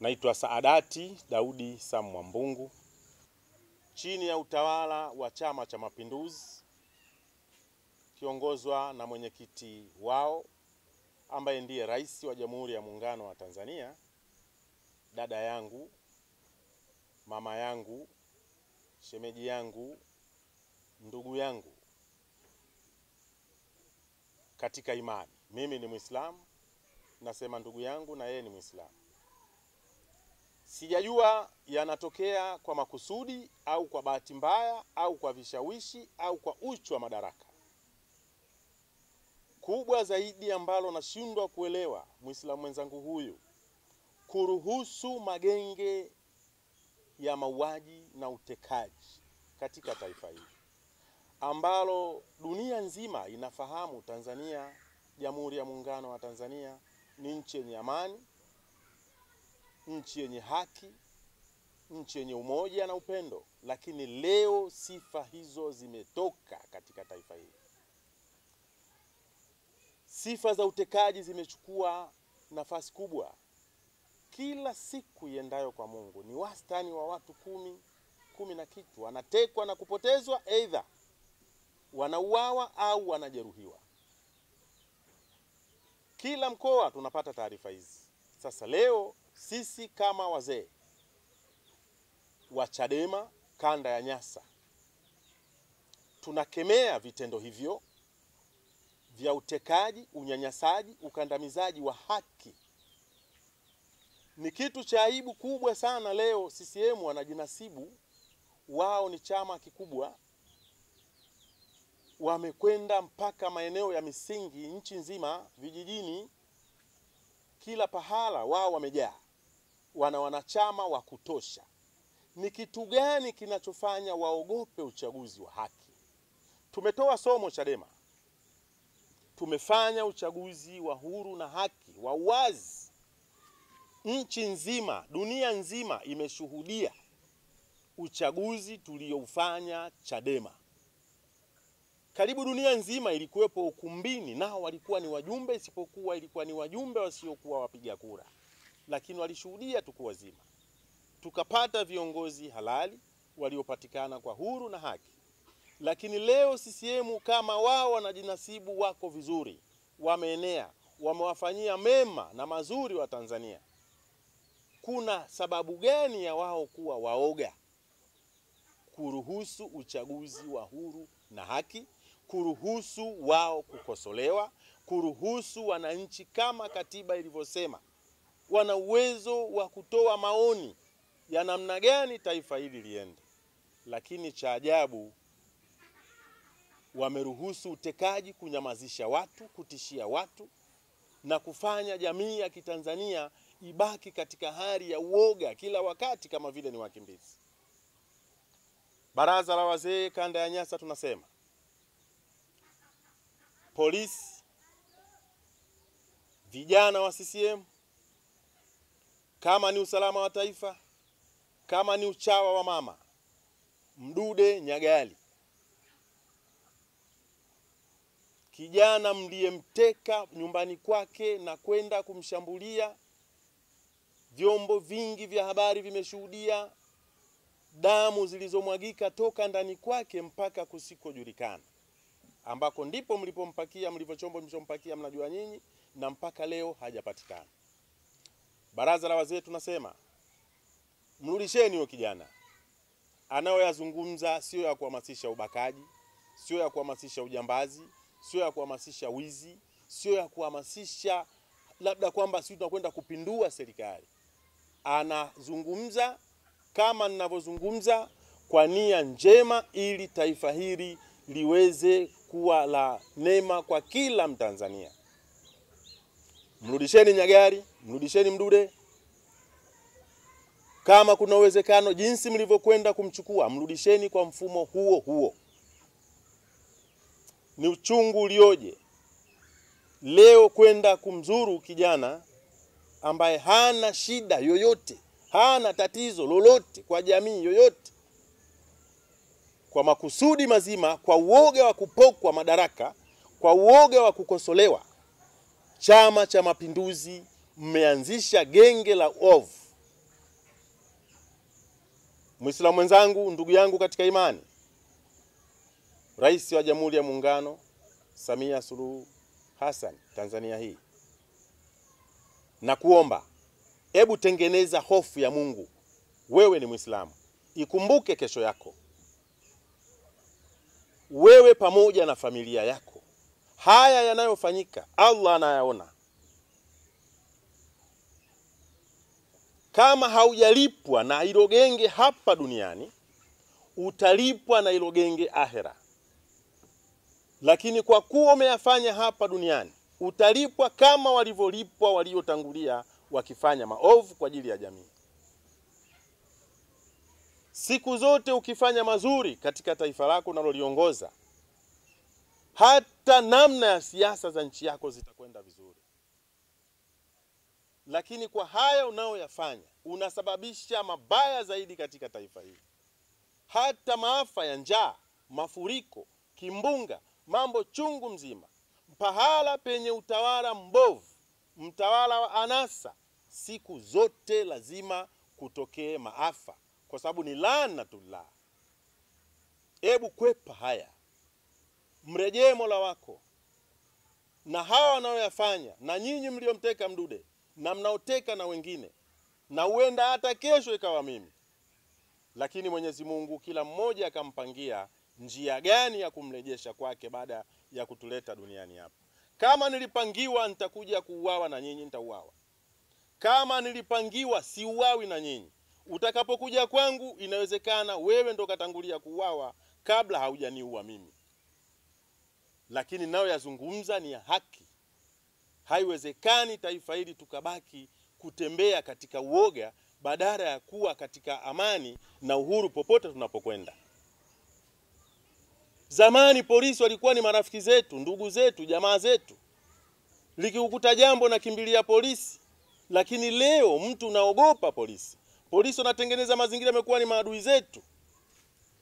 Naitwa Saadati Daudi Sam Mwambungu, chini ya utawala wa Chama cha Mapinduzi kiongozwa na mwenyekiti wao ambaye ndiye Rais wa Jamhuri ya Muungano wa Tanzania, dada yangu, mama yangu, shemeji yangu, ndugu yangu katika imani. Mimi ni Muislamu, nasema ndugu yangu na yeye ni Muislamu. Sijajua yanatokea kwa makusudi au kwa bahati mbaya au kwa vishawishi au kwa uchu wa madaraka. Kubwa zaidi ambalo nashindwa kuelewa Muislamu mwenzangu huyu, kuruhusu magenge ya mauaji na utekaji katika taifa hili ambalo dunia nzima inafahamu Tanzania, Jamhuri ya Muungano wa Tanzania ni nchi yenye amani, nchi yenye haki, nchi yenye umoja na upendo, lakini leo sifa hizo zimetoka katika taifa hili. Sifa za utekaji zimechukua nafasi kubwa. Kila siku iendayo kwa Mungu ni wastani wa watu kumi na kitu wanatekwa na kupotezwa, aidha wanauawa au wanajeruhiwa. Kila mkoa tunapata taarifa hizi. Sasa leo sisi kama wazee wa Chadema kanda ya Nyasa tunakemea vitendo hivyo vya utekaji, unyanyasaji, ukandamizaji wa haki. Ni kitu cha aibu kubwa sana leo CCM wanajinasibu wao ni chama kikubwa, wamekwenda mpaka maeneo ya misingi nchi nzima, vijijini, kila pahala wao wamejaa, wana wanachama wa kutosha. Ni kitu gani kinachofanya waogope uchaguzi wa haki? Tumetoa somo Chadema, tumefanya uchaguzi wa huru na haki, wa wazi. Nchi nzima, dunia nzima imeshuhudia uchaguzi tulioufanya Chadema. Karibu dunia nzima ilikuwepo ukumbini, nao walikuwa ni wajumbe, isipokuwa ilikuwa ni wajumbe wasiokuwa wapiga kura, lakini walishuhudia tuko wazima. Tukapata viongozi halali waliopatikana kwa huru na haki. Lakini leo CCM kama wao wanajinasibu wako vizuri, wameenea, wamewafanyia mema na mazuri wa Tanzania, kuna sababu gani ya wao kuwa waoga kuruhusu uchaguzi wa huru na haki, kuruhusu wao kukosolewa, kuruhusu wananchi kama katiba ilivyosema wana uwezo wa kutoa maoni ya namna gani taifa hili liende? Lakini cha ajabu, wameruhusu utekaji, kunyamazisha watu, kutishia watu na kufanya jamii ya Kitanzania ibaki katika hali ya uoga kila wakati kama vile ni wakimbizi. Baraza la wazee kanda ya Nyasa tunasema polisi, vijana wa CCM, kama ni usalama wa taifa, kama ni uchawa wa mama Mdude Nyagali, kijana mliyemteka nyumbani kwake na kwenda kumshambulia, vyombo vingi vya habari vimeshuhudia damu zilizomwagika toka ndani kwake mpaka kusikojulikana, ambako ndipo mlipompakia, mlivyochombo mlichompakia mnajua nyinyi, na mpaka leo hajapatikana. Baraza la wazee tunasema mrudisheni huyo kijana. Anayoyazungumza sio ya kuhamasisha ubakaji, sio ya kuhamasisha ujambazi, sio ya kuhamasisha wizi, sio ya kuhamasisha labda kwamba sisi tunakwenda kupindua serikali. Anazungumza kama ninavyozungumza kwa nia njema, ili taifa hili liweze kuwa la neema kwa kila Mtanzania. Mrudisheni Nyagali, mrudisheni Mdude. Kama kuna uwezekano, jinsi mlivyokwenda kumchukua, mrudisheni kwa mfumo huo huo. Ni uchungu ulioje leo kwenda kumzuru kijana ambaye hana shida yoyote, hana tatizo lolote kwa jamii yoyote, kwa makusudi mazima, kwa uoga wa kupokwa madaraka, kwa uoga wa kukosolewa. Chama cha Mapinduzi mmeanzisha genge la ovu Muislamu mwenzangu, ndugu yangu katika imani, Rais wa Jamhuri ya Muungano Samia Suluhu Hassan Tanzania hii, na kuomba hebu tengeneza hofu ya Mungu. Wewe ni Muislamu, ikumbuke kesho yako, wewe pamoja na familia yako. Haya yanayofanyika Allah anayaona. Kama haujalipwa na hilo genge hapa duniani, utalipwa na hilo genge ahera. Lakini kwa kuwa umeyafanya hapa duniani, utalipwa kama walivyolipwa waliotangulia wakifanya maovu kwa ajili ya jamii. Siku zote ukifanya mazuri katika taifa lako unaloliongoza, hata namna ya siasa za nchi yako zitakwenda vizuri. Lakini kwa haya unaoyafanya, unasababisha mabaya zaidi katika taifa hili. Hata maafa ya njaa, mafuriko, kimbunga, mambo chungu mzima. Pahala penye utawala mbovu, mtawala wa anasa, siku zote lazima kutokee maafa, kwa sababu ni laanatullah. Hebu kwepa haya, mrejee Mola wako. Na hawa wanaoyafanya, na nyinyi mliomteka Mdude na mnaoteka na wengine, na huenda hata kesho ikawa mimi, lakini Mwenyezi Mungu kila mmoja akampangia njia gani ya kumrejesha kwake baada ya kutuleta duniani hapa. Kama nilipangiwa nitakuja kuuawa na nyinyi, nitauawa. Kama nilipangiwa siuawi na nyinyi, utakapokuja kwangu inawezekana wewe ndo katangulia kuuawa kabla haujaniua mimi. Lakini nao yazungumza ni ya haki. Haiwezekani taifa hili tukabaki kutembea katika uoga badala ya kuwa katika amani na uhuru popote tunapokwenda. Zamani polisi walikuwa ni marafiki zetu, ndugu zetu, jamaa zetu. Likikukuta jambo na kimbilia polisi. Lakini leo mtu unaogopa polisi. Polisi wanatengeneza mazingira yamekuwa ni maadui zetu.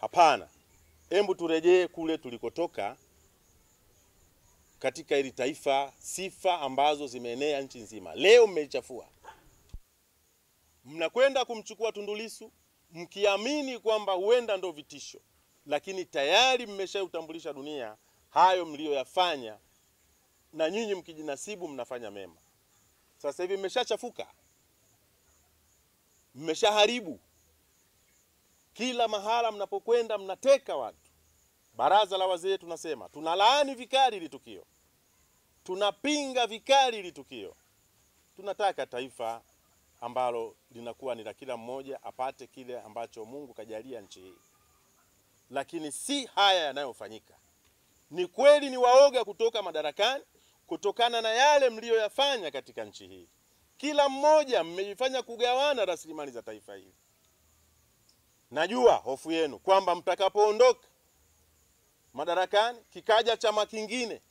Hapana. Hebu turejee kule tulikotoka katika hili taifa, sifa ambazo zimeenea nchi nzima. Leo mmeichafua. Mnakwenda kumchukua Tundu Lissu mkiamini kwamba huenda ndo vitisho, lakini tayari mmeshautambulisha dunia hayo mlioyafanya, na nyinyi mkijinasibu mnafanya mema. Sasa hivi mmeshachafuka, mmeshaharibu. Kila mahala mnapokwenda mnateka watu. Baraza la wazee tunasema tunalaani vikali hili tukio, tunapinga vikali hili tukio. Tunataka taifa ambalo linakuwa ni la kila mmoja apate kile ambacho Mungu kajalia nchi hii. Lakini si haya yanayofanyika. Ni kweli ni waoga kutoka madarakani kutokana na yale mlioyafanya katika nchi hii. Kila mmoja mmejifanya kugawana rasilimali za taifa hili. Najua hofu yenu kwamba mtakapoondoka madarakani kikaja chama kingine,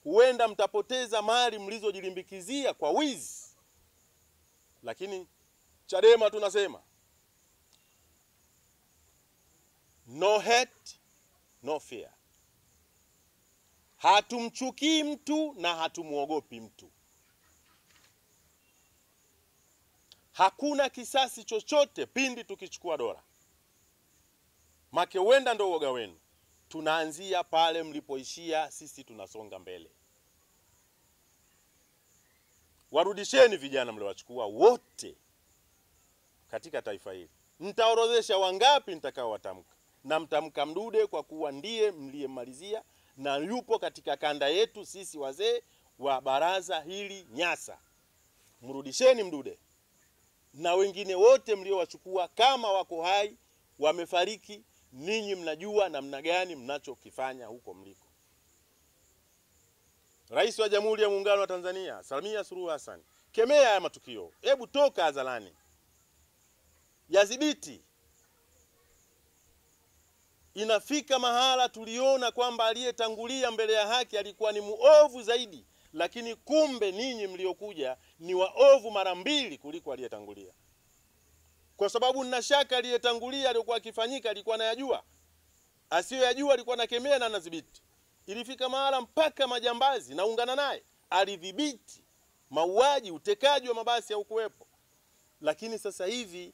huenda mtapoteza mali mlizojilimbikizia kwa wizi. Lakini Chadema tunasema no hate, no fear. Hatumchukii mtu na hatumuogopi mtu. Hakuna kisasi chochote pindi tukichukua dola. Make huenda ndo uoga wenu. Tunaanzia pale mlipoishia, sisi tunasonga mbele. Warudisheni vijana mliowachukua wote katika taifa hili. Nitaorodhesha wangapi nitakao watamka. Na mtamka Mdude kwa kuwa ndiye mliyemalizia na yupo katika kanda yetu sisi wazee wa baraza hili Nyasa. Mrudisheni Mdude na wengine wote mliowachukua, kama wako hai, wamefariki, ninyi mnajua namna gani mnachokifanya huko mliko. Rais wa Jamhuri ya Muungano wa Tanzania Samia Suluhu Hassan, kemea haya matukio. Hebu toka hadharani, yadhibiti. Inafika mahala tuliona kwamba aliyetangulia mbele ya haki alikuwa ni muovu zaidi, lakini kumbe ninyi mliokuja ni waovu mara mbili kuliko aliyetangulia. Kwa sababu nina shaka aliyetangulia alikuwa akifanyika alikuwa anayajua, asiyoyajua alikuwa anakemea na anadhibiti. Ilifika mahala mpaka majambazi naungana naye alidhibiti. Mauaji, utekaji wa mabasi haukuwepo. Lakini sasa hivi